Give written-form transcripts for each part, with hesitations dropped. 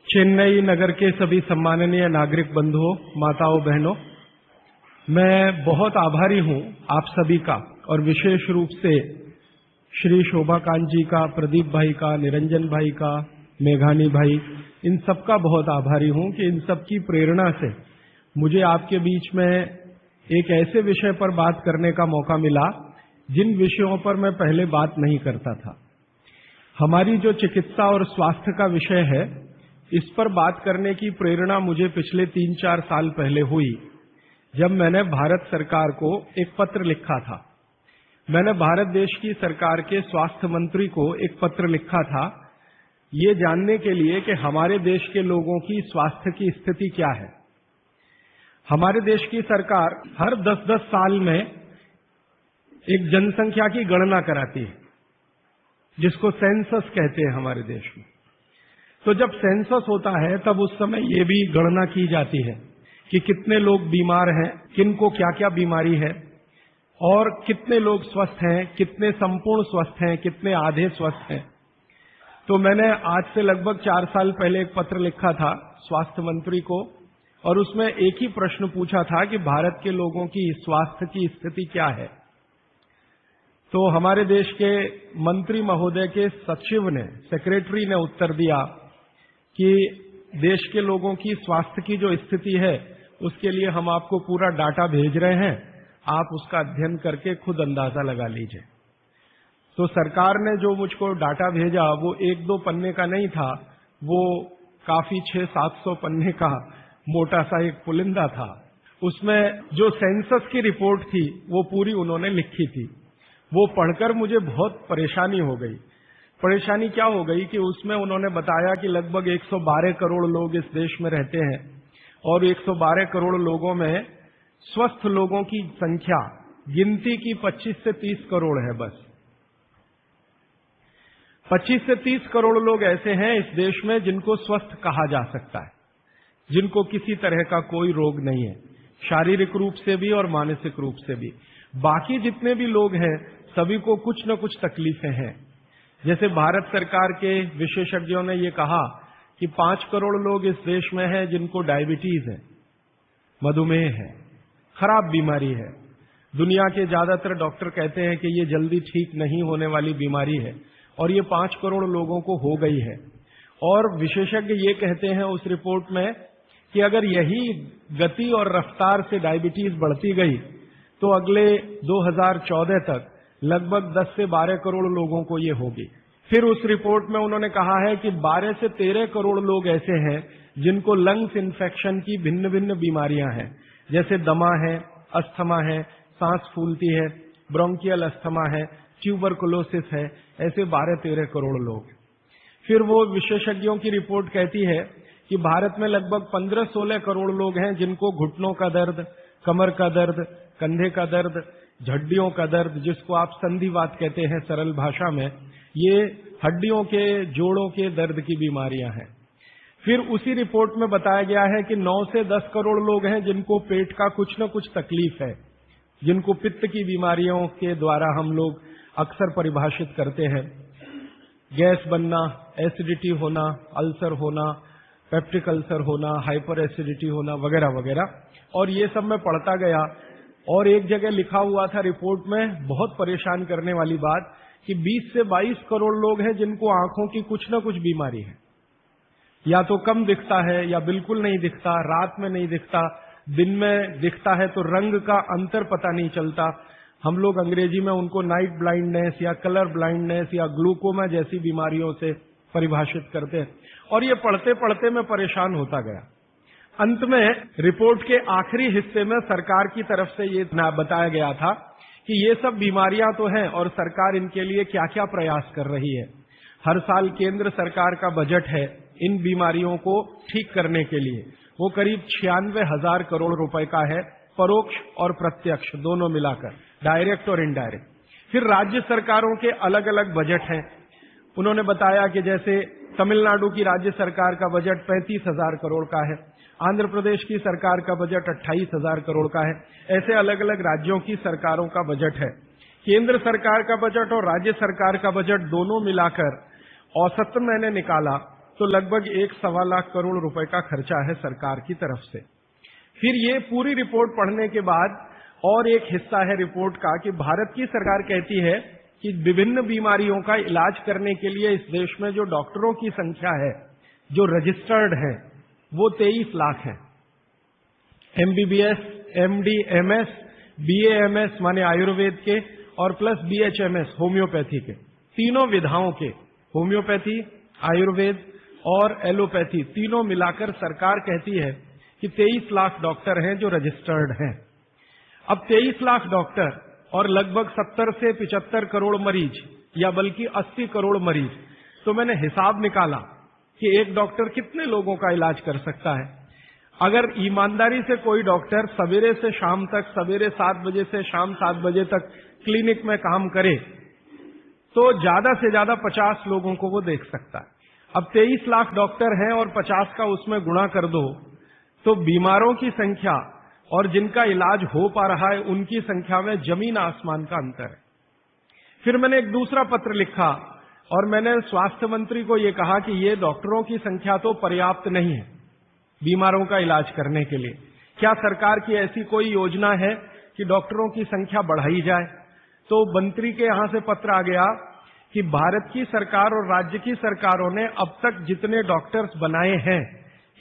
चेन्नई नगर के सभी सम्माननीय नागरिक बंधुओं, माताओं, बहनों, मैं बहुत आभारी हूं आप सभी का और विशेष रूप से श्री शोभाकांत जी का, प्रदीप भाई का, निरंजन भाई का, मेघानी भाई, इन सबका बहुत आभारी हूं कि इन सबकी प्रेरणा से मुझे आपके बीच में एक ऐसे विषय पर बात करने का मौका मिला जिन विषयों पर मैं पहले बात नहीं करता था। हमारी जो चिकित्सा और स्वास्थ्य का विषय है, इस पर बात करने की प्रेरणा मुझे पिछले 3-4 साल पहले हुई, जब मैंने भारत सरकार को एक पत्र लिखा था। मैंने भारत देश की सरकार के स्वास्थ्य मंत्री को एक पत्र लिखा था, ये जानने के लिए कि हमारे देश के लोगों की स्वास्थ्य की स्थिति क्या है। हमारे देश की सरकार हर 10-10 साल में एक जनसंख्या की गणना कराती है, जिसको सेंसस कहते हैं हमारे देश में। तो जब सेंसस होता है तब उस समय ये भी गणना की जाती है कि कितने लोग बीमार हैं, किनको क्या क्या बीमारी है और कितने लोग स्वस्थ हैं, कितने संपूर्ण स्वस्थ हैं, कितने आधे स्वस्थ हैं। तो मैंने आज से लगभग 4 साल पहले एक पत्र लिखा था स्वास्थ्य मंत्री को और उसमें एक ही प्रश्न पूछा था कि भारत के लोगों की स्वास्थ्य की स्थिति क्या है। तो हमारे देश के मंत्री महोदय के सचिव ने, सेक्रेटरी ने उत्तर दिया कि देश के लोगों की स्वास्थ्य की जो स्थिति है उसके लिए हम आपको पूरा डाटा भेज रहे हैं, आप उसका अध्ययन करके खुद अंदाजा लगा लीजिए। तो सरकार ने जो मुझको डाटा भेजा वो 1-2 पन्ने का नहीं था, वो काफी 600-700 पन्ने का मोटा सा एक पुलिंदा था। उसमें जो सेंसस की रिपोर्ट थी वो पूरी उन्होंने लिखी थी। वो पढ़कर मुझे बहुत परेशानी हो गई। परेशानी क्या हो गई कि उसमें उन्होंने बताया कि लगभग 112 करोड़ लोग इस देश में रहते हैं और 112 करोड़ लोगों में स्वस्थ लोगों की संख्या गिनती की 25 से 30 करोड़ है। बस 25 से 30 करोड़ लोग ऐसे हैं इस देश में जिनको स्वस्थ कहा जा सकता है, जिनको किसी तरह का कोई रोग नहीं है, शारीरिक रूप से भी और मानसिक रूप से भी। बाकी जितने भी लोग हैं सभी को कुछ न कुछ तकलीफें हैं। जैसे भारत सरकार के विशेषज्ञों ने ये कहा कि 5 करोड़ लोग इस देश में हैं जिनको डायबिटीज है, मधुमेह है, खराब बीमारी है। दुनिया के ज्यादातर डॉक्टर कहते हैं कि ये जल्दी ठीक नहीं होने वाली बीमारी है और ये 5 करोड़ लोगों को हो गई है। और विशेषज्ञ ये कहते हैं उस रिपोर्ट में कि अगर यही गति और रफ्तार से डायबिटीज बढ़ती गई तो अगले 2014 तक लगभग 10 से 12 करोड़ लोगों को ये होगी। फिर उस रिपोर्ट में उन्होंने कहा है कि 12 से 13 करोड़ लोग ऐसे हैं जिनको लंग्स इन्फेक्शन की भिन्न भिन्न बीमारियां हैं, जैसे दमा है, अस्थमा है, सांस फूलती है, ब्रोंकियल अस्थमा है, ट्यूबरकुलोसिस है, ऐसे 12-13 करोड़ लोग। फिर वो विशेषज्ञों की रिपोर्ट कहती है कि भारत में लगभग 15-16 करोड़ लोग हैं जिनको घुटनों का दर्द, कमर का दर्द, कंधे का दर्द, हड्डियों का दर्द, जिसको आप संधिवात कहते हैं सरल भाषा में, ये हड्डियों के, जोड़ों के दर्द की बीमारियां हैं। फिर उसी रिपोर्ट में बताया गया है कि 9 से 10 करोड़ लोग हैं जिनको पेट का कुछ न कुछ तकलीफ है, जिनको पित्त की बीमारियों के द्वारा हम लोग अक्सर परिभाषित करते हैं। गैस बनना, एसिडिटी होना, अल्सर होना, पेप्टिक अल्सर होना, हाइपर एसिडिटी होना, वगैरह वगैरह। और ये सब मैं पढ़ता गया और एक जगह लिखा हुआ था रिपोर्ट में, बहुत परेशान करने वाली बात, कि 20 से 22 करोड़ लोग हैं जिनको आंखों की कुछ न कुछ बीमारी है। या तो कम दिखता है या बिल्कुल नहीं दिखता, रात में नहीं दिखता, दिन में दिखता है तो रंग का अंतर पता नहीं चलता। हम लोग अंग्रेजी में उनको नाइट ब्लाइंडनेस या कलर ब्लाइंडनेस या ग्लूकोमा जैसी बीमारियों से परिभाषित करते हैं। और ये पढ़ते पढ़ते मैं परेशान होता गया। अंत में रिपोर्ट के आखिरी हिस्से में सरकार की तरफ से ये बताया गया था कि ये सब बीमारियां तो हैं और सरकार इनके लिए क्या क्या प्रयास कर रही है। हर साल केंद्र सरकार का बजट है इन बीमारियों को ठीक करने के लिए, वो करीब 96,000 करोड़ रुपए का है, परोक्ष और प्रत्यक्ष दोनों मिलाकर, डायरेक्ट और इनडायरेक्ट। फिर राज्य सरकारों के अलग अलग बजट हैं। उन्होंने बताया कि जैसे तमिलनाडु की राज्य सरकार का बजट 35,000 करोड़ का है, आंध्र प्रदेश की सरकार का बजट 28,000 करोड़ का है। ऐसे अलग अलग राज्यों की सरकारों का बजट है। केंद्र सरकार का बजट और राज्य सरकार का बजट दोनों मिलाकर औसतन मैंने निकाला तो लगभग 1-1.25 लाख करोड़ रुपए का खर्चा है सरकार की तरफ से। फिर ये पूरी रिपोर्ट पढ़ने के बाद और एक हिस्सा है रिपोर्ट का कि भारत की सरकार कहती है कि विभिन्न बीमारियों का इलाज करने के लिए इस देश में जो डॉक्टरों की संख्या है, जो रजिस्टर्ड है, वो 23 लाख है। MBBS, MD, MS, BAMS माने आयुर्वेद के और प्लस BHMS होम्योपैथी के, तीनों विधाओं के, होम्योपैथी, आयुर्वेद और एलोपैथी तीनों मिलाकर सरकार कहती है कि 23 लाख डॉक्टर हैं जो रजिस्टर्ड हैं। अब 23 लाख डॉक्टर और लगभग 70 से 75 करोड़ मरीज या बल्कि 80 करोड़ मरीज, तो मैंने हिसाब निकाला कि एक डॉक्टर कितने लोगों का इलाज कर सकता है। अगर ईमानदारी से कोई डॉक्टर सवेरे से शाम तक, सवेरे 7 बजे से शाम 7 बजे तक क्लिनिक में काम करे तो ज्यादा से ज्यादा 50 लोगों को वो देख सकता है। अब 23 लाख डॉक्टर हैं और 50 का उसमें गुणा कर दो तो बीमारों की संख्या और जिनका इलाज हो पा रहा है उनकी संख्या में जमीन आसमान का अंतर है। फिर मैंने एक दूसरा पत्र लिखा और मैंने स्वास्थ्य मंत्री को ये कहा कि ये डॉक्टरों की संख्या तो पर्याप्त नहीं है बीमारों का इलाज करने के लिए। क्या सरकार की ऐसी कोई योजना है कि डॉक्टरों की संख्या बढ़ाई जाए? तो मंत्री के यहां से पत्र आ गया कि भारत की सरकार और राज्य की सरकारों ने अब तक जितने डॉक्टर्स बनाए हैं,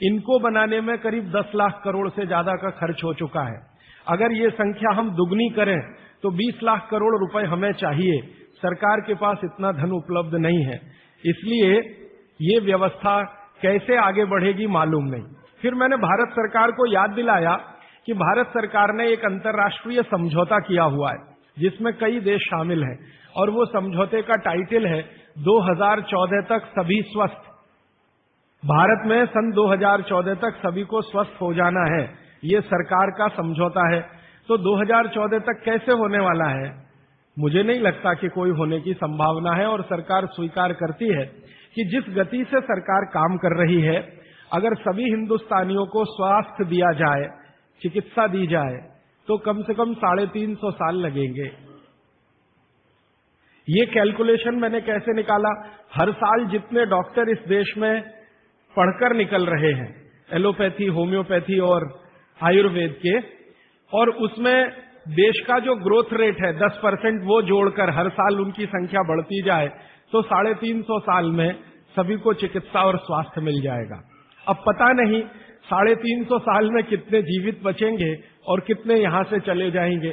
इनको बनाने में करीब 10 लाख करोड़ से ज्यादा का खर्च हो चुका है। अगर ये संख्या हम दुगनी करें तो 20 लाख करोड़ रुपए हमें चाहिए। सरकार के पास इतना धन उपलब्ध नहीं है, इसलिए ये व्यवस्था कैसे आगे बढ़ेगी मालूम नहीं। फिर मैंने भारत सरकार को याद दिलाया कि भारत सरकार ने एक अंतर्राष्ट्रीय समझौता किया हुआ है जिसमें कई देश शामिल हैं और वो समझौते का टाइटल है 2014 तक सभी स्वस्थ। भारत में सन 2014 तक सभी को स्वस्थ हो जाना है, ये सरकार का समझौता है। तो 2014 तक कैसे होने वाला है? मुझे नहीं लगता कि कोई होने की संभावना है और सरकार स्वीकार करती है कि जिस गति से सरकार काम कर रही है, अगर सभी हिंदुस्तानियों को स्वास्थ्य दिया जाए, चिकित्सा दी जाए, तो कम से कम 350 साल लगेंगे। ये कैलकुलेशन मैंने कैसे निकाला? हर साल जितने डॉक्टर इस देश में पढ़कर निकल रहे हैं, एलोपैथी, होम्योपैथी और आयुर्वेद के, और उसमें देश का जो ग्रोथ रेट है 10%, वो जोड़कर हर साल उनकी संख्या बढ़ती जाए तो 350 साल में सभी को चिकित्सा और स्वास्थ्य मिल जाएगा। अब पता नहीं 350 साल में कितने जीवित बचेंगे और कितने यहां से चले जाएंगे।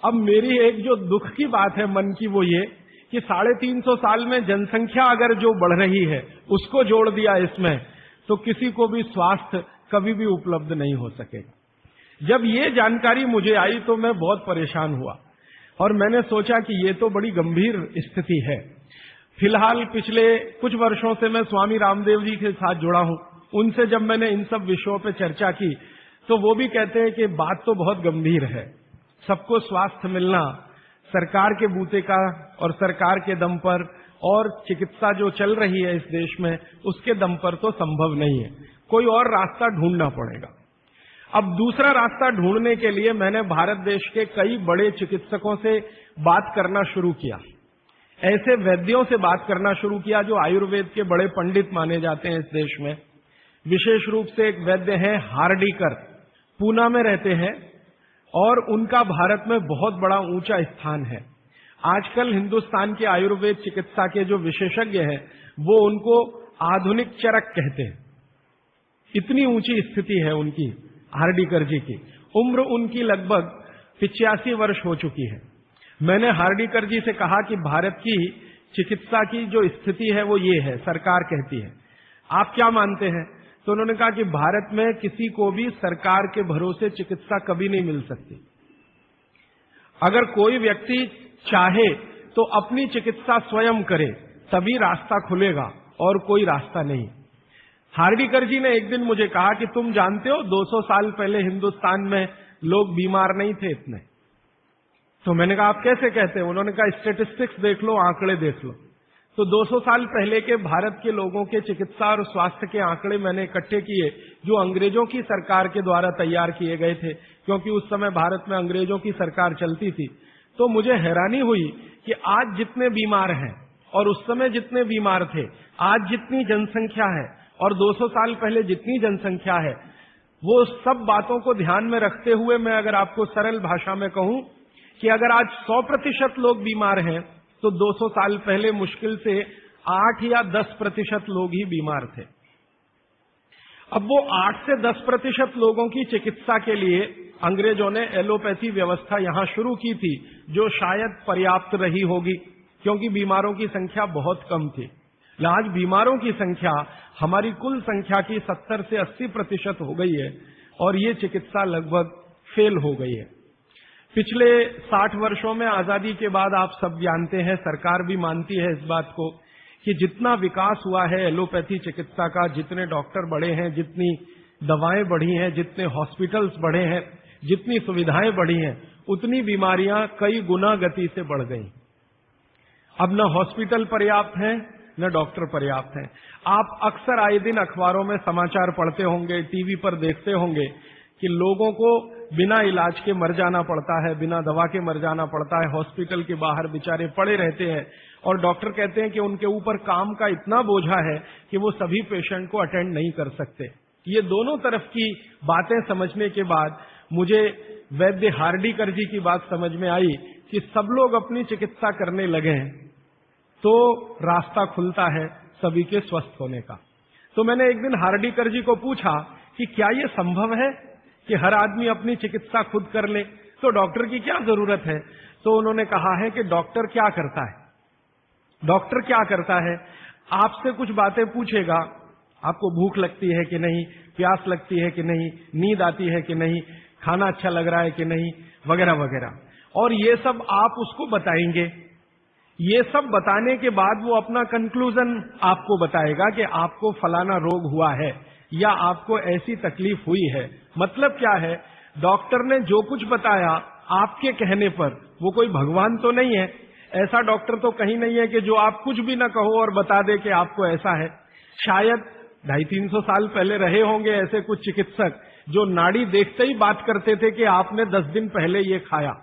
अब मेरी एक जो दुख की बात है मन की, वो ये कि 350 साल में जनसंख्या अगर जो बढ़ रही है उसको जोड़ दिया इसमें, तो किसी को भी स्वास्थ्य कभी भी उपलब्ध नहीं हो सकेगा। जब ये जानकारी मुझे आई तो मैं बहुत परेशान हुआ और मैंने सोचा कि ये तो बड़ी गंभीर स्थिति है। फिलहाल पिछले कुछ वर्षों से मैं स्वामी रामदेव जी के साथ जुड़ा हूं। उनसे जब मैंने इन सब विषयों पर चर्चा की तो वो भी कहते हैं कि बात तो बहुत गंभीर है, सबको स्वास्थ्य मिलना सरकार के बूते का और सरकार के दम पर और चिकित्सा जो चल रही है इस देश में उसके दम पर तो संभव नहीं है, कोई और रास्ता ढूंढना पड़ेगा। अब दूसरा रास्ता ढूंढने के लिए मैंने भारत देश के कई बड़े चिकित्सकों से बात करना शुरू किया, ऐसे वैद्यों से बात करना शुरू किया जो आयुर्वेद के बड़े पंडित माने जाते हैं इस देश में। विशेष रूप से एक वैद्य हैं हार्डीकर, पूना में रहते हैं और उनका भारत में बहुत बड़ा ऊंचा स्थान है। आजकल हिंदुस्तान के आयुर्वेद चिकित्सा के जो विशेषज्ञ हैं वो उनको आधुनिक चरक कहते हैं, इतनी ऊंची स्थिति है उनकी। हार्डीकर जी की उम्र उनकी लगभग 85 वर्ष हो चुकी है। मैंने हार्डीकर जी से कहा कि भारत की चिकित्सा की जो स्थिति है वो ये है, सरकार कहती है, आप क्या मानते हैं? तो उन्होंने कहा कि भारत में किसी को भी सरकार के भरोसे चिकित्सा कभी नहीं मिल सकती। अगर कोई व्यक्ति चाहे तो अपनी चिकित्सा स्वयं करे, तभी रास्ता खुलेगा और कोई रास्ता नहीं। हार्डीकर जी ने एक दिन मुझे कहा कि तुम जानते हो 200 साल पहले हिंदुस्तान में लोग बीमार नहीं थे इतने। तो मैंने कहा आप कैसे कहते हैं? उन्होंने कहा स्टेटिस्टिक्स देख लो, आंकड़े देख लो। तो 200 साल पहले के भारत के लोगों के चिकित्सा और स्वास्थ्य के आंकड़े मैंने इकट्ठे किए जो अंग्रेजों की सरकार के द्वारा तैयार किए गए थे, क्योंकि उस समय भारत में अंग्रेजों की सरकार चलती थी। तो मुझे हैरानी हुई कि आज जितने बीमार हैं और उस समय जितने बीमार थे, आज जितनी जनसंख्या है और 200 साल पहले जितनी जनसंख्या है, वो सब बातों को ध्यान में रखते हुए मैं अगर आपको सरल भाषा में कहूं कि अगर आज 100% लोग बीमार हैं तो 200 साल पहले मुश्किल से 8 या 10% लोग ही बीमार थे। अब वो 8 से 10% लोगों की चिकित्सा के लिए अंग्रेजों ने एलोपैथी व्यवस्था यहां शुरू की थी, जो शायद पर्याप्त रही होगी क्योंकि बीमारों की संख्या बहुत कम थी। आज बीमारों की संख्या हमारी कुल संख्या की 70 से 80% हो गई है और ये चिकित्सा लगभग फेल हो गई है। पिछले 60 वर्षों में आजादी के बाद आप सब जानते हैं, सरकार भी मानती है इस बात को कि जितना विकास हुआ है एलोपैथी चिकित्सा का, जितने डॉक्टर बढ़े हैं, जितनी दवाएं बढ़ी हैं, जितने हॉस्पिटल्स बढ़े हैं, जितनी सुविधाएं बढ़ी हैं, उतनी बीमारियां कई गुना गति से बढ़ गई। अब न हॉस्पिटल पर्याप्त हैं न डॉक्टर पर्याप्त हैं। आप अक्सर आए दिन अखबारों में समाचार पढ़ते होंगे, टीवी पर देखते होंगे कि लोगों को बिना इलाज के मर जाना पड़ता है, बिना दवा के मर जाना पड़ता है, हॉस्पिटल के बाहर बेचारे पड़े रहते हैं और डॉक्टर कहते हैं कि उनके ऊपर काम का इतना बोझा है कि वो सभी पेशेंट को अटेंड नहीं कर सकते। ये दोनों तरफ की बातें समझने के बाद मुझे वैद्य हार्डीकर जी की बात समझ में आई कि सब लोग अपनी चिकित्सा करने लगे हैं तो रास्ता खुलता है सभी के स्वस्थ होने का। तो मैंने एक दिन हार्डीकर जी को पूछा कि क्या ये संभव है कि हर आदमी अपनी चिकित्सा खुद कर ले, तो डॉक्टर की क्या जरूरत है? तो उन्होंने कहा है कि डॉक्टर क्या करता है, डॉक्टर क्या करता है, आपसे कुछ बातें पूछेगा, आपको भूख लगती है कि नहीं, प्यास लगती है कि नहीं, नींद आती है कि नहीं, खाना अच्छा लग रहा है कि नहीं, वगैरह वगैरह, और ये सब आप उसको बताएंगे। ये सब बताने के बाद वो अपना कंक्लूजन आपको बताएगा कि आपको फलाना रोग हुआ है या आपको ऐसी तकलीफ हुई है। मतलब क्या है, डॉक्टर ने जो कुछ बताया आपके कहने पर, वो कोई भगवान तो नहीं है, ऐसा डॉक्टर तो कहीं नहीं है कि जो आप कुछ भी ना कहो और बता दे कि आपको ऐसा है। शायद 250-300 साल पहले रहे होंगे ऐसे कुछ चिकित्सक जो नाड़ी देखते ही बात करते थे कि आपने 10 दिन पहले ये खाया।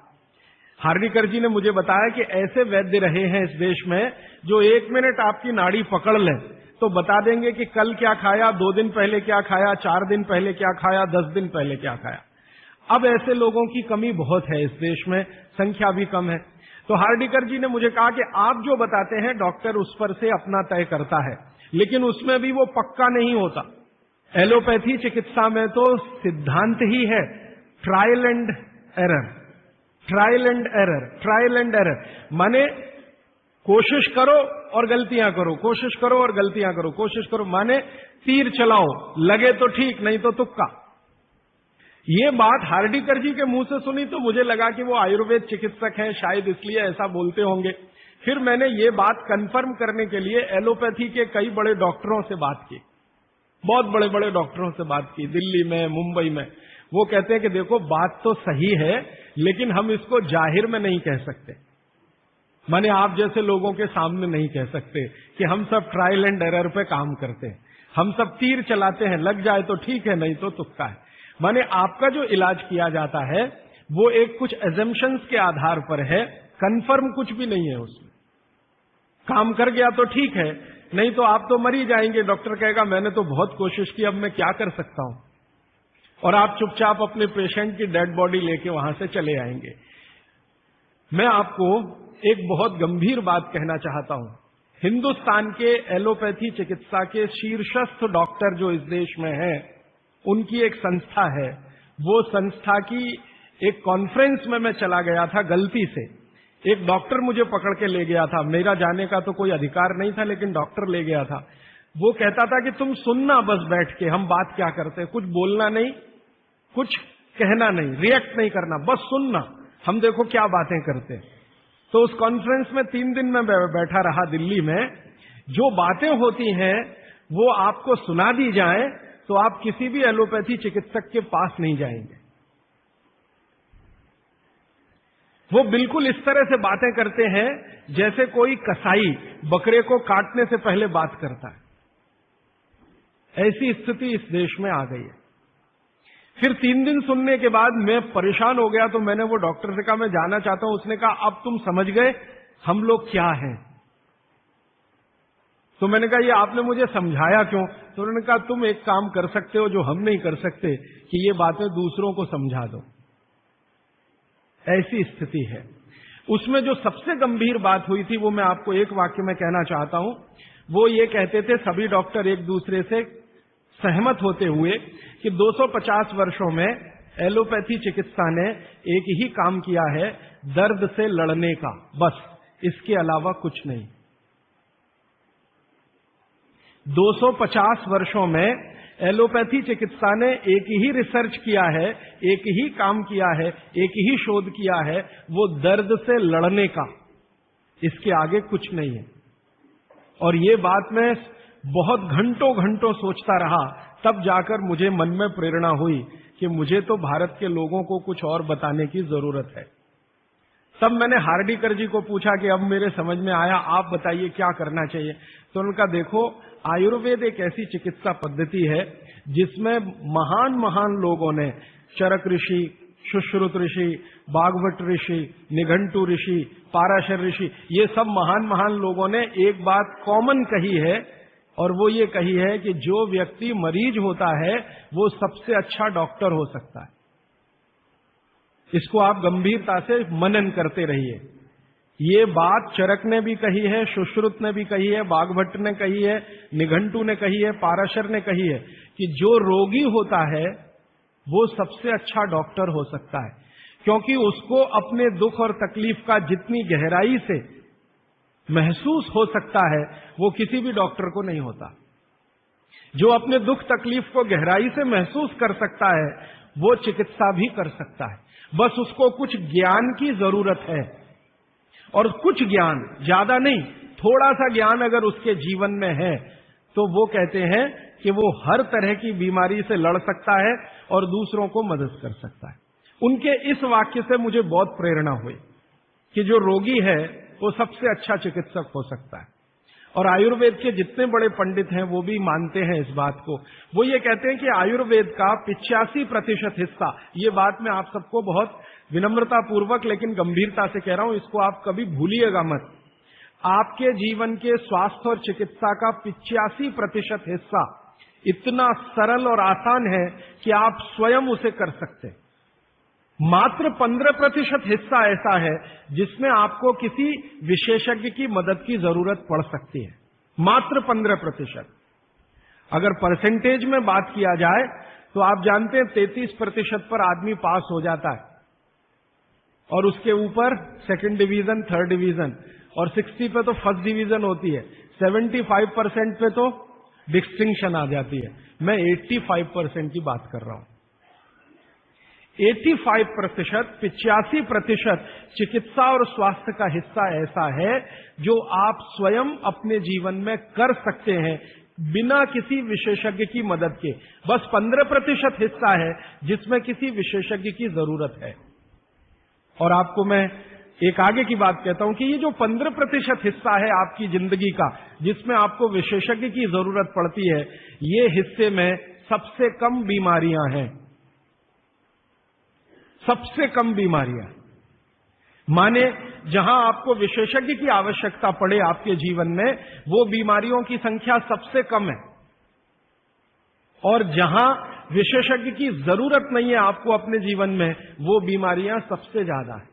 हार्डीकर जी ने मुझे बताया कि ऐसे वैद्य रहे हैं इस देश में जो 1 मिनट आपकी नाड़ी पकड़ लें तो बता देंगे कि कल क्या खाया, 2 दिन पहले क्या खाया, 4 दिन पहले क्या खाया, 10 दिन पहले क्या खाया। अब ऐसे लोगों की कमी बहुत है इस देश में, संख्या भी कम है। तो हार्डीकर जी ने मुझे कहा कि आप जो बताते हैं डॉक्टर उस पर से अपना तय करता है, लेकिन उसमें भी वो पक्का नहीं होता। एलोपैथी चिकित्सा में तो सिद्धांत ही है trial and error, trial and error, trial and error, माने कोशिश करो और गलतियां करो, कोशिश करो और गलतियां करो, कोशिश करो, माने तीर चलाओ, लगे तो ठीक, नहीं तो तुक्का। ये बात हार्डीकर जी के मुंह से सुनी तो मुझे लगा कि वो आयुर्वेद चिकित्सक हैं, शायद इसलिए ऐसा बोलते होंगे। फिर मैंने ये बात कंफर्म करने के लिए एलोपैथी के कई बड़े डॉक्टरों से बात की, बहुत बड़े बड़े डॉक्टरों से बात की, दिल्ली में, मुंबई में। वो कहते हैं कि देखो बात तो सही है लेकिन हम इसको जाहिर में नहीं कह सकते, माने आप जैसे लोगों के सामने नहीं कह सकते कि हम सब ट्रायल एंड एरर पे काम करते हैं, हम सब तीर चलाते हैं, लग जाए तो ठीक है नहीं तो तुक्का है। माने आपका जो इलाज किया जाता है वो एक कुछ एजम्पशंस के आधार पर है, कंफर्म कुछ भी नहीं है उसमें। काम कर गया तो ठीक है, नहीं तो आप तो मर ही जाएंगे। डॉक्टर कहेगा मैंने तो बहुत कोशिश की, अब मैं क्या कर सकता हूं, और आप चुपचाप अपने पेशेंट की डेड बॉडी लेके वहां से चले आएंगे। मैं आपको एक बहुत गंभीर बात कहना चाहता हूं। हिंदुस्तान के एलोपैथी चिकित्सा के शीर्षस्थ डॉक्टर जो इस देश में हैं, उनकी एक संस्था है। वो संस्था की एक कॉन्फ्रेंस में मैं चला गया था गलती से, एक डॉक्टर मुझे पकड़ के ले गया था, मेरा जाने का तो कोई अधिकार नहीं था लेकिन डॉक्टर ले गया था। वो कहता था कि तुम सुनना बस बैठ के, हम बात क्या करते हैं, कुछ बोलना नहीं, कुछ कहना नहीं, रिएक्ट नहीं करना, बस सुनना, हम देखो क्या बातें करते हैं। तो उस कॉन्फ्रेंस में 3 दिन में बैठा रहा दिल्ली में। जो बातें होती हैं वो आपको सुना दी जाए तो आप किसी भी एलोपैथी चिकित्सक के पास नहीं जाएंगे। वो बिल्कुल इस तरह से बातें करते हैं जैसे कोई कसाई बकरे को काटने से पहले बात करता है। ऐसी स्थिति इस देश में आ गई है। फिर 3 दिन सुनने के बाद मैं परेशान हो गया, तो मैंने वो डॉक्टर से कहा मैं जाना चाहता हूं। उसने कहा अब तुम समझ गए हम लोग क्या हैं। तो मैंने कहा ये आपने मुझे समझाया क्यों? तो उन्होंने कहा तुम एक काम कर सकते हो जो हम नहीं कर सकते, कि ये बातें दूसरों को समझा दो। ऐसी स्थिति है। उसमें जो सबसे गंभीर बात हुई थी वो मैं आपको एक वाक्य में कहना चाहता हूं। वो ये कहते थे सभी डॉक्टर एक दूसरे से सहमत होते हुए कि 250 वर्षों में एलोपैथी चिकित्सा ने एक ही काम किया है, दर्द से लड़ने का, बस, इसके अलावा कुछ नहीं। 250 वर्षों में एलोपैथी चिकित्सा ने एक ही रिसर्च किया है, एक ही काम किया है, एक ही शोध किया है, वो दर्द से लड़ने का, इसके आगे कुछ नहीं है। और ये बात मैं बहुत घंटों घंटों सोचता रहा, तब जाकर मुझे मन में प्रेरणा हुई कि मुझे तो भारत के लोगों को कुछ और बताने की जरूरत है। तब मैंने हार्डीकर जी को पूछा कि अब मेरे समझ में आया, आप बताइए क्या करना चाहिए। तो उनका देखो, आयुर्वेद एक ऐसी चिकित्सा पद्धति है जिसमें महान महान लोगों ने, चरक ऋषि, सुश्रुत ऋषि, बागभट्ट ऋषि, निघंटु ऋषि, पाराशर ऋषि, ये सब महान महान लोगों ने एक बात कॉमन कही है, और वो ये कही है कि जो व्यक्ति मरीज होता है वो सबसे अच्छा डॉक्टर हो सकता है। इसको आप गंभीरता से मनन करते रहिए। ये बात चरक ने भी कही है, सुश्रुत ने भी कही है, बागभट्ट ने कही है, निघंटु ने कही है, पाराशर ने कही है कि जो रोगी होता है वो सबसे अच्छा डॉक्टर हो सकता है, क्योंकि उसको अपने दुख और तकलीफ का जितनी गहराई से महसूस हो सकता है वो किसी भी डॉक्टर को नहीं होता। जो अपने दुख तकलीफ को गहराई से महसूस कर सकता है वो चिकित्सा भी कर सकता है, बस उसको कुछ ज्ञान की जरूरत है। और कुछ ज्ञान, ज्यादा नहीं, थोड़ा सा ज्ञान अगर उसके जीवन में है तो वो कहते हैं कि वो हर तरह की बीमारी से लड़ सकता है और दूसरों को मदद कर सकता है। उनके इस वाक्य से मुझे बहुत प्रेरणा हुई कि जो रोगी है वो सबसे अच्छा चिकित्सक हो सकता है। और आयुर्वेद के जितने बड़े पंडित हैं वो भी मानते हैं इस बात को। वो ये कहते हैं कि आयुर्वेद का 85% हिस्सा, ये बात मैं आप सबको बहुत विनम्रता पूर्वक लेकिन गंभीरता से कह रहा हूं, इसको आप कभी भूलिएगा मत। आपके जीवन के स्वास्थ्य और चिकित्सा का 85% हिस्सा इतना सरल और आसान है कि आप स्वयं उसे कर सकते हैं। मात्र 15% हिस्सा ऐसा है जिसमें आपको किसी विशेषज्ञ की मदद की जरूरत पड़ सकती है, मात्र 15%। अगर परसेंटेज में बात किया जाए तो आप जानते हैं 33% पर आदमी पास हो जाता है, और उसके ऊपर सेकंड डिवीजन, थर्ड डिवीजन, और 60 पे तो फर्स्ट डिवीजन होती है, 75% पे तो डिस्टिंक्शन आ जाती है। मैं 85% की बात कर रहा हूं। 85%, 85% चिकित्सा और स्वास्थ्य का हिस्सा ऐसा है जो आप स्वयं अपने जीवन में कर सकते हैं बिना किसी विशेषज्ञ की मदद के। बस 15% हिस्सा है जिसमें किसी विशेषज्ञ की जरूरत है। और आपको मैं एक आगे की बात कहता हूं कि ये जो 15% हिस्सा है आपकी जिंदगी का जिसमें आपको विशेषज्ञ की जरूरत पड़ती है, ये हिस्से में सबसे कम बीमारियां हैं, सबसे कम बीमारियां। माने जहां आपको विशेषज्ञ की आवश्यकता पड़े आपके जीवन में, वो बीमारियों की संख्या सबसे कम है, और जहां विशेषज्ञ की जरूरत नहीं है आपको अपने जीवन में, वो बीमारियां सबसे ज्यादा है।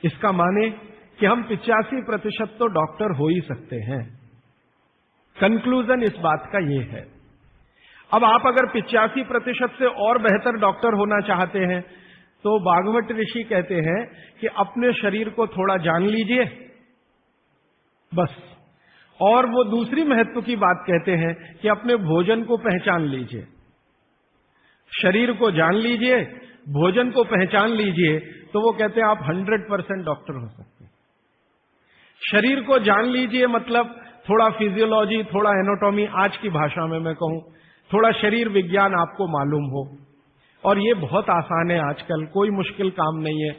इसका माने कि हम 85% तो डॉक्टर हो ही सकते हैं। कंक्लूजन इस बात का ये है। अब आप अगर 85% से और बेहतर डॉक्टर होना चाहते हैं तो बागभट्ट ऋषि कहते हैं कि अपने शरीर को थोड़ा जान लीजिए, बस। और वो दूसरी महत्व की बात कहते हैं कि अपने भोजन को पहचान लीजिए। शरीर को जान लीजिए, भोजन को पहचान लीजिए, तो वो कहते हैं आप 100% डॉक्टर हो सकते हैं। शरीर को जान लीजिए मतलब थोड़ा फिजियोलॉजी, थोड़ा एनाटॉमी, आज की भाषा में मैं कहूं थोड़ा शरीर विज्ञान आपको मालूम हो। और ये बहुत आसान है आजकल, कोई मुश्किल काम नहीं है।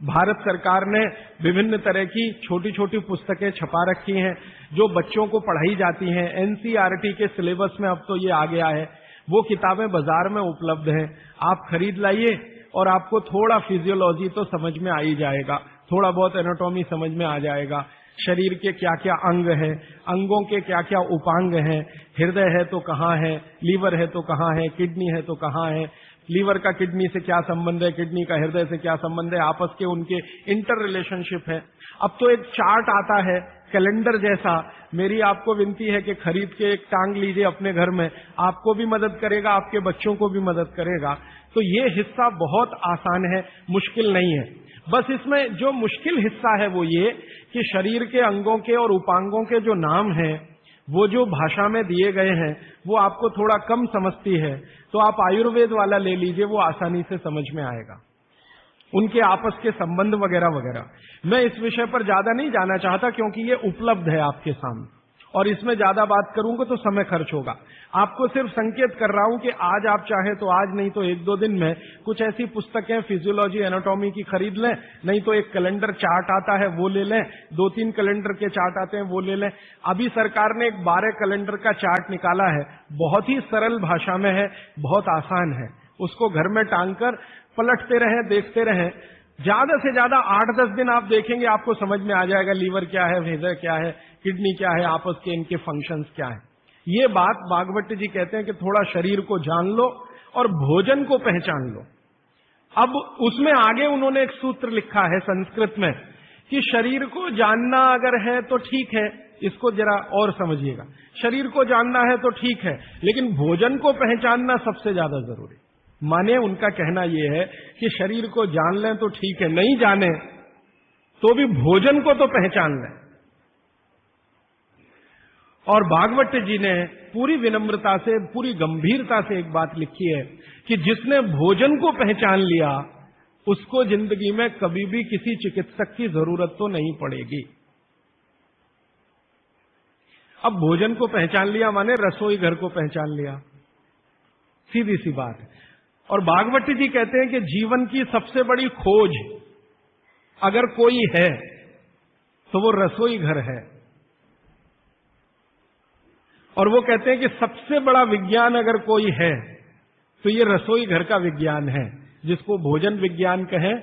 भारत सरकार ने विभिन्न तरह की छोटी छोटी पुस्तकें छपा रखी हैं जो बच्चों को पढ़ाई जाती हैं। एनसीईआरटी के सिलेबस में अब तो ये आ गया है। वो किताबें बाजार में उपलब्ध हैं, आप खरीद लाइए और आपको थोड़ा फिजियोलॉजी तो समझ में आ ही जाएगा, थोड़ा बहुत एनाटॉमी समझ में आ जाएगा। शरीर के क्या क्या अंग हैं, अंगों के क्या क्या उपांग हैं, हृदय है तो कहाँ है, लीवर है तो कहाँ है, किडनी है तो कहाँ है, लीवर का किडनी से क्या संबंध है, किडनी का हृदय से क्या संबंध है, आपस के उनके इंटर रिलेशनशिप है। अब तो एक चार्ट आता है कैलेंडर जैसा, मेरी आपको विनती है कि खरीद के एक टांग लीजिए अपने घर में, आपको भी मदद करेगा, आपके बच्चों को भी मदद करेगा। तो ये हिस्सा बहुत आसान है, मुश्किल नहीं है। बस इसमें जो मुश्किल हिस्सा है वो ये कि शरीर के अंगों के और उपांगों के जो नाम हैं वो जो भाषा में दिए गए हैं वो आपको थोड़ा कम समझती है, तो आप आयुर्वेद वाला ले लीजिए, वो आसानी से समझ में आएगा, उनके आपस के संबंध वगैरह वगैरह। मैं इस विषय पर ज्यादा नहीं जाना चाहता क्योंकि ये उपलब्ध है आपके सामने, और इसमें ज्यादा बात करूंगा तो समय खर्च होगा। आपको सिर्फ संकेत कर रहा हूं कि आज आप चाहे तो आज, नहीं तो एक दो दिन में कुछ ऐसी पुस्तकें फिजियोलॉजी एनाटॉमी की खरीद लें, नहीं तो एक कैलेंडर चार्ट आता है वो ले लें, 2-3 कैलेंडर के चार्ट आते हैं वो ले लें। अभी सरकार ने एक 12 कैलेंडर का चार्ट निकाला है, बहुत ही सरल भाषा में है, बहुत आसान है, उसको घर में टांग कर पलटते रहें, देखते रहें। ज्यादा से ज्यादा 8-10 दिन आप देखेंगे, आपको समझ में आ जाएगा लीवर क्या है, हृदय क्या है, किडनी क्या है, आपस के इनके फंक्शंस क्या है। ये बात भागवत जी कहते हैं कि थोड़ा शरीर को जान लो और भोजन को पहचान लो। अब उसमें आगे उन्होंने एक सूत्र लिखा है संस्कृत में कि शरीर को जानना अगर है तो ठीक है, इसको जरा और समझिएगा, शरीर को जानना है तो ठीक है, लेकिन भोजन को पहचानना सबसे ज्यादा जरूरी। माने उनका कहना यह है कि शरीर को जान लें तो ठीक है, नहीं जाने तो भी भोजन को तो पहचान लें। और भागवत जी ने पूरी विनम्रता से, पूरी गंभीरता से एक बात लिखी है कि जिसने भोजन को पहचान लिया उसको जिंदगी में कभी भी किसी चिकित्सक की जरूरत तो नहीं पड़ेगी। अब भोजन को पहचान लिया माने रसोई घर को पहचान लिया, सीधी सी बात है। और भागवत जी कहते हैं कि जीवन की सबसे बड़ी खोज अगर कोई है तो वो रसोई घर है। और वो कहते हैं कि सबसे बड़ा विज्ञान अगर कोई है तो ये रसोई घर का विज्ञान है, जिसको भोजन विज्ञान कहें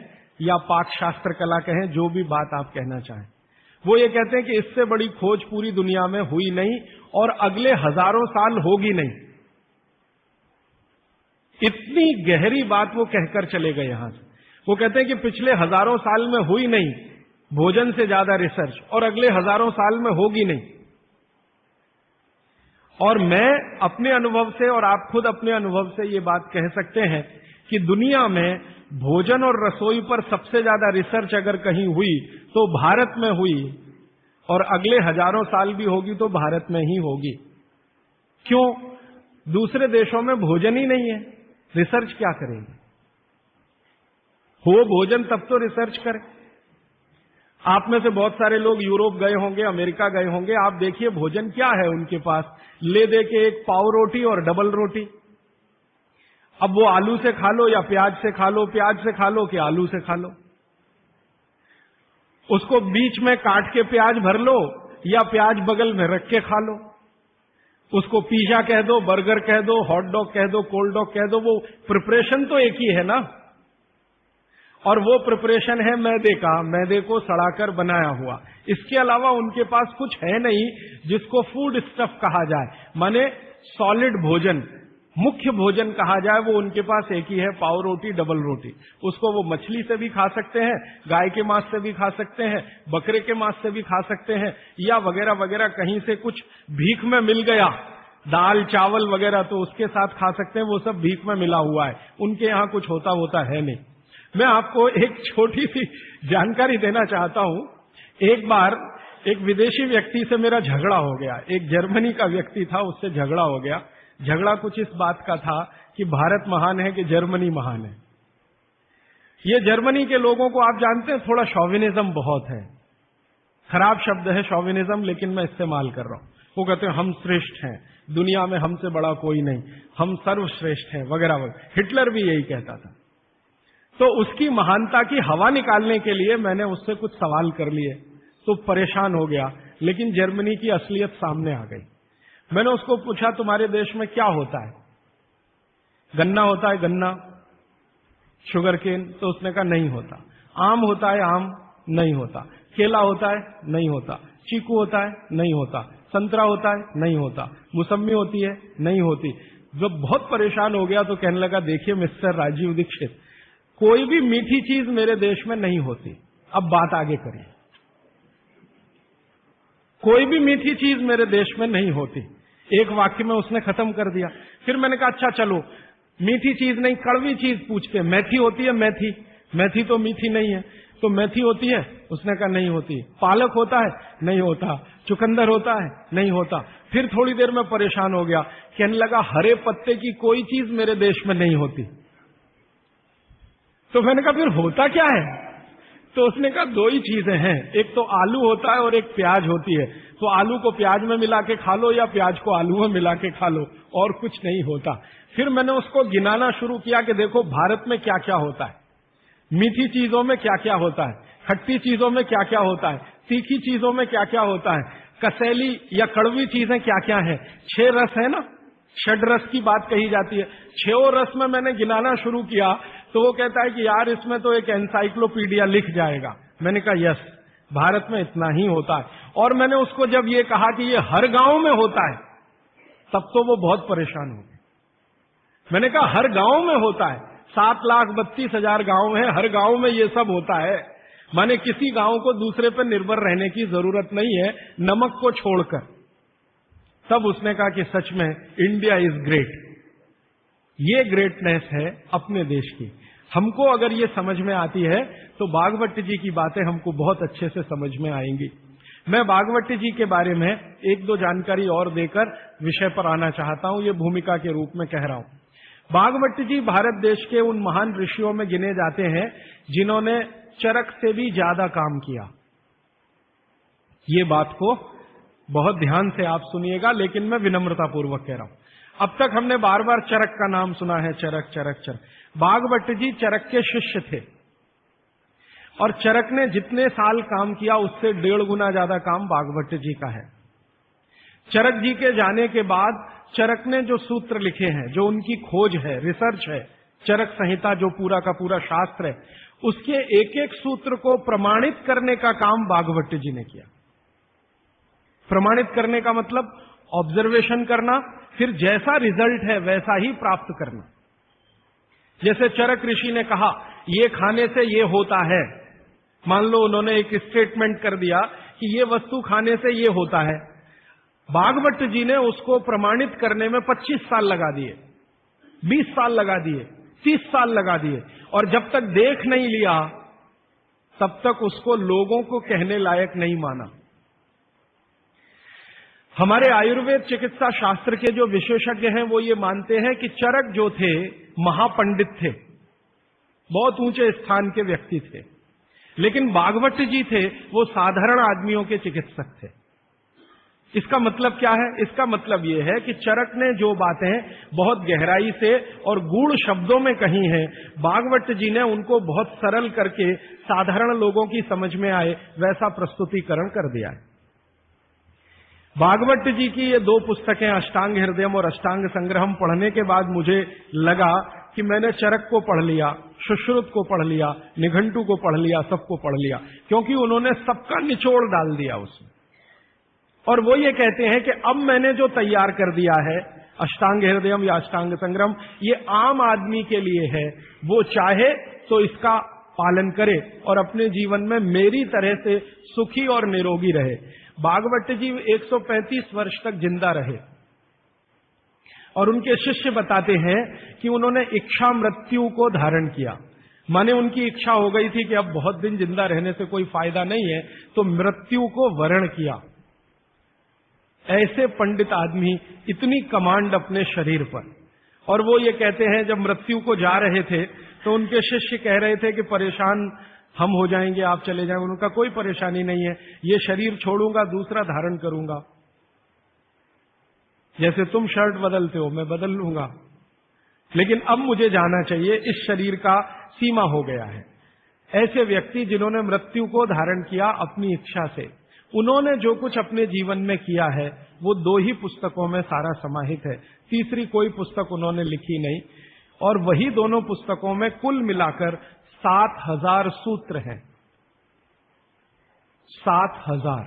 या पाक शास्त्र कला कहें, जो भी बात आप कहना चाहें। वो ये कहते हैं कि इससे बड़ी खोज पूरी दुनिया में हुई नहीं और अगले हजारों साल होगी नहीं। इतनी गहरी बात वो कहकर चले गए यहां से। वो कहते हैं कि पिछले हजारों साल में हुई नहीं भोजन से ज्यादा रिसर्च, और अगले हजारों साल में होगी नहीं। और मैं अपने अनुभव से और आप खुद अपने अनुभव से ये बात कह सकते हैं कि दुनिया में भोजन और रसोई पर सबसे ज्यादा रिसर्च अगर कहीं हुई तो भारत में हुई, और अगले हजारों साल भी होगी तो भारत में ही होगी। क्यों? दूसरे देशों में भोजन ही नहीं है, रिसर्च क्या करेंगे? हो भोजन तब तो रिसर्च करें। आप में से बहुत सारे लोग यूरोप गए होंगे, अमेरिका गए होंगे, आप देखिए भोजन क्या है उनके पास, ले दे के एक पाव रोटी और डबल रोटी। अब वो आलू से खा लो या प्याज से खा लो, प्याज से खा लो कि आलू से खा लो, उसको बीच में काट के प्याज भर लो या प्याज बगल में रख के खा लो, उसको पिज्जा कह दो, बर्गर कह दो, हॉट डॉग कह दो, कोल्ड डॉग कह दो, वो प्रिपरेशन तो एक ही है ना। और वो प्रिपरेशन है मैदे का, मैदे को सड़ाकर बनाया हुआ। इसके अलावा उनके पास कुछ है नहीं जिसको फूड स्टफ कहा जाए, माने सॉलिड भोजन, मुख्य भोजन कहा जाए, वो उनके पास एक ही है, पाव रोटी डबल रोटी। उसको वो मछली से भी खा सकते हैं, गाय के मांस से भी खा सकते हैं, बकरे के मांस से भी खा सकते हैं, या वगैरह वगैरह कहीं से कुछ भीख में मिल गया, दाल चावल वगैरह, तो उसके साथ खा सकते हैं, वो सब भीख में मिला हुआ है, उनके यहां कुछ होता है नहीं। मैं आपको एक छोटी सी जानकारी देना चाहता हूं। एक बार एक विदेशी व्यक्ति से मेरा झगड़ा हो गया, एक जर्मनी का व्यक्ति था, उससे झगड़ा हो गया। झगड़ा कुछ इस बात का था कि भारत महान है कि जर्मनी महान है। ये जर्मनी के लोगों को आप जानते हैं, थोड़ा शॉविनिज्म बहुत है, खराब शब्द है शॉविनिज्म, लेकिन मैं इस्तेमाल कर रहा हूं। वो कहते हैं हम श्रेष्ठ हैं, दुनिया में हमसे बड़ा कोई नहीं, हम सर्वश्रेष्ठ हैं वगैरह वगैरह। हिटलर भी यही कहता था। तो उसकी महानता की हवा निकालने के लिए मैंने उससे कुछ सवाल कर लिए, तो परेशान हो गया, लेकिन जर्मनी की असलियत सामने आ गई। मैंने उसको पूछा तुम्हारे देश में क्या होता है? गन्ना होता है, गन्ना, शुगर केन? तो उसने कहा नहीं होता। आम होता है, आम? नहीं होता। केला होता है? नहीं होता। चीकू होता है? नहीं होता। संतरा होता है? नहीं होता। मौसम्मी होती है? नहीं होती। जब बहुत परेशान हो गया तो कहने लगा, देखिए मिस्टर राजीव दीक्षित, कोई भी मीठी चीज मेरे देश में नहीं होती। अब बात आगे करिए। कोई भी मीठी चीज मेरे देश में नहीं होती। एक वाक्य में उसने खत्म कर दिया। फिर मैंने कहा, अच्छा चलो, मीठी चीज नहीं, कड़वी चीज पूछते। मेथी होती है? मेथी? मेथी तो मीठी नहीं है। तो मेथी होती है? उसने कहा नहीं होती। पालक होता है? नहीं होता। चुकंदर होता है? नहीं होता। फिर थोड़ी देर में परेशान हो गया, कहने लगा, हरे पत्ते की कोई चीज मेरे देश में नहीं होती। तो मैंने कहा, फिर होता क्या है? तो उसने कहा, दो ही चीजें हैं, एक तो आलू होता है और एक प्याज होती है। तो आलू को प्याज में मिला के खा लो या प्याज को आलू में मिला के खा लो, और कुछ नहीं होता। फिर मैंने उसको गिनाना शुरू किया कि देखो भारत में क्या क्या होता है, मीठी चीजों में क्या क्या होता है, खट्टी चीजों में क्या क्या होता है, तीखी चीजों में क्या क्या होता है, कसैली या कड़वी चीजें क्या क्या है। 6 रस है ना, षड रस की बात कही जाती है। 6 रस में मैंने गिनाना शुरू किया तो वो कहता है कि यार इसमें तो एक एनसाइक्लोपीडिया लिख जाएगा। मैंने कहा यस, भारत में इतना ही होता है। और मैंने उसको जब ये कहा कि ये हर गांव में होता है, तब तो वो बहुत परेशान हो गए। मैंने कहा हर गांव में होता है, 7,32,000 गांव है, हर गांव में ये सब होता है। माने किसी गांव को दूसरे पर निर्भर रहने की जरूरत नहीं है, नमक को छोड़कर। तब उसने कहा कि सच में इंडिया इज ग्रेट। ये ग्रेटनेस है अपने देश की। हमको अगर ये समझ में आती है तो भागवत जी की बातें हमको बहुत अच्छे से समझ में आएंगी। मैं भागवत जी के बारे में 1-2 जानकारी और देकर विषय पर आना चाहता हूं, ये भूमिका के रूप में कह रहा हूं। भागवत जी भारत देश के उन महान ऋषियों में गिने जाते हैं जिन्होंने चरक से भी ज्यादा काम किया। ये बात को बहुत ध्यान से आप सुनिएगा, लेकिन मैं विनम्रतापूर्वक कह रहा हूं। अब तक हमने बार बार चरक का नाम सुना है, चरक चरक चरक। भागवत जी चरक के शिष्य थे और चरक ने जितने साल काम किया उससे 1.5 गुना ज्यादा काम भागवत जी का है। चरक जी के जाने के बाद चरक ने जो सूत्र लिखे हैं, जो उनकी खोज है, रिसर्च है, चरक संहिता जो पूरा का पूरा शास्त्र है, उसके एक एक सूत्र को प्रमाणित करने का काम भागवत जी ने किया। प्रमाणित करने का मतलब ऑब्जर्वेशन करना, फिर जैसा रिजल्ट है वैसा ही प्राप्त करना। जैसे चरक ऋषि ने कहा ये खाने से ये होता है, मान लो उन्होंने एक स्टेटमेंट कर दिया कि ये वस्तु खाने से ये होता है। भागवत जी ने उसको प्रमाणित करने में 25 साल लगा दिए, 20 साल लगा दिए, 30 साल लगा दिए, और जब तक देख नहीं लिया तब तक उसको लोगों को कहने लायक नहीं माना। हमारे आयुर्वेद चिकित्सा शास्त्र के जो विशेषज्ञ हैं वो ये मानते हैं कि चरक जो थे महापंडित थे, बहुत ऊंचे स्थान के व्यक्ति थे, लेकिन भागवत जी थे वो साधारण आदमियों के चिकित्सक थे। इसका मतलब क्या है? इसका मतलब यह है कि चरक ने जो बातें बहुत गहराई से और गूढ़ शब्दों में कही हैं, भागवत जी ने उनको बहुत सरल करके साधारण लोगों की समझ में आए वैसा प्रस्तुतिकरण कर दिया है। भागवत जी की ये 2 पुस्तकें अष्टांग हृदयम और अष्टांग संग्रहम पढ़ने के बाद मुझे लगा कि मैंने चरक को पढ़ लिया, सुश्रुत को पढ़ लिया, निघंटु को पढ़ लिया, सबको पढ़ लिया, क्योंकि उन्होंने सबका निचोड़ डाल दिया उसमें। और वो ये कहते हैं कि अब मैंने जो तैयार कर दिया है अष्टांग हृदयम या अष्टांग संग्रहम, ये आम आदमी के लिए है। वो चाहे तो इसका पालन करे और अपने जीवन में मेरी तरह से सुखी और निरोगी रहे। भागवत जी 135 वर्ष तक जिंदा रहे और उनके शिष्य बताते हैं कि उन्होंने इच्छा मृत्यु को धारण किया। माने उनकी इच्छा हो गई थी कि अब बहुत दिन जिंदा रहने से कोई फायदा नहीं है, तो मृत्यु को वरण किया। ऐसे पंडित आदमी, इतनी कमांड अपने शरीर पर। और वो ये कहते हैं जब मृत्यु को जा रहे थे तो उनके शिष्य कह रहे थे कि परेशान हम हो जाएंगे, आप चले जाएंगे। उनका कोई परेशानी नहीं है, ये शरीर छोड़ूंगा दूसरा धारण करूंगा। जैसे तुम शर्ट बदलते हो मैं बदल लूंगा, लेकिन अब मुझे जाना चाहिए, इस शरीर का सीमा हो गया है। ऐसे व्यक्ति जिन्होंने मृत्यु को धारण किया अपनी इच्छा से, उन्होंने जो कुछ अपने जीवन में किया है वो 2 ही पुस्तकों में सारा समाहित है। तीसरी कोई पुस्तक उन्होंने लिखी नहीं, और वही दोनों पुस्तकों में कुल मिलाकर 7,000 सूत्र हैं। 7,000।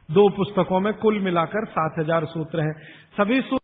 2 पुस्तकों में कुल मिलाकर 7,000 सूत्र हैं। सभी सूत्र